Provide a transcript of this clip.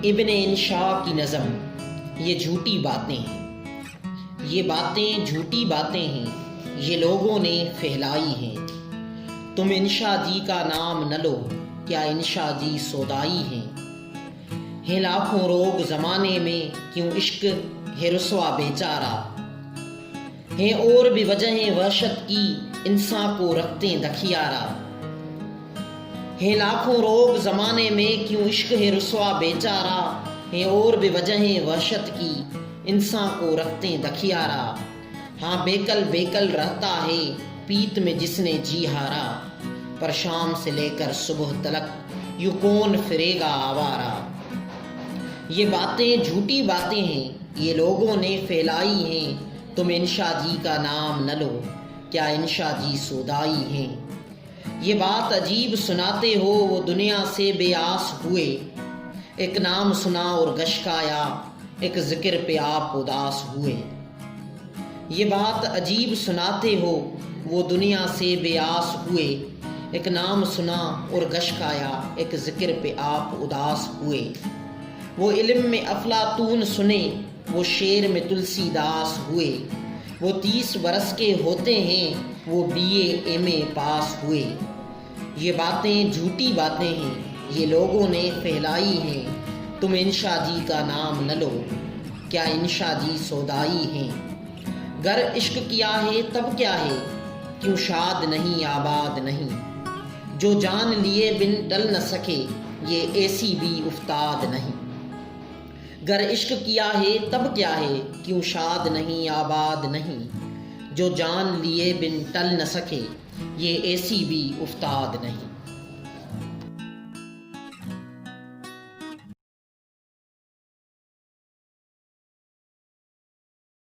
ابن انشا کی نظم، یہ جھوٹی باتیں ہیں، یہ باتیں جھوٹی باتیں ہیں، یہ لوگوں نے پھیلائی ہیں۔ تم انشا جی کا نام نہ لو، کیا انشا جی سودائی ہیں لاکھوں روگ زمانے میں، کیوں عشق ہے رسوا بیچارہ، ہیں اور بھی وجہیں وحشت کی، انسان کو رکھتے دکھیارہ۔ ہیں لاکھوں روگ زمانے میں، کیوں عشق ہے رسوا بیچارہ، ہیں اور بھی وجہیں وحشت کی، انسان کو رکھتے دکھیارہ۔ ہاں بیکل بیکل رہتا ہے پیت میں جس نے جی ہارا، پر شام سے لے کر صبح تلک یوں کون پھرے گا آوارہ۔ یہ باتیں جھوٹی باتیں ہیں، یہ لوگوں نے پھیلائی ہیں، تم انشا جی کا نام نہ لو، کیا انشا جی سودائی ہیں۔ یہ بات عجیب سناتے ہو، وہ دنیا سے بے آس ہوئے، ایک نام سنا اور گشکایا، ایک ذکر پہ آپ اداس ہوئے۔ یہ بات عجیب سناتے ہو، وہ دنیا سے بے آس ہوئے، ایک نام سنا اور گشکایا، ایک ذکر پہ آپ اداس ہوئے۔ وہ علم میں افلاطون سنے، وہ شعر میں تلسی داس ہوئے، وہ 30 برس کے ہوتے ہیں، وہ BA MA پاس ہوئے۔ یہ باتیں جھوٹی باتیں ہیں، یہ لوگوں نے پھیلائی ہیں، تم انشا جی کا نام نہ لو، کیا انشا جی سودائی ہیں۔ گر عشق کیا ہے تب کیا ہے، کیوں شاد نہیں آباد نہیں، جو جان لیے بن ٹل نہ سکے، یہ ایسی بھی افتاد نہیں۔ گر عشق کیا ہے تب کیا ہے، کیوں شاد نہیں آباد نہیں، جو جان لیے بن ٹل نہ سکے، یہ ایسی بھی افتاد نہیں۔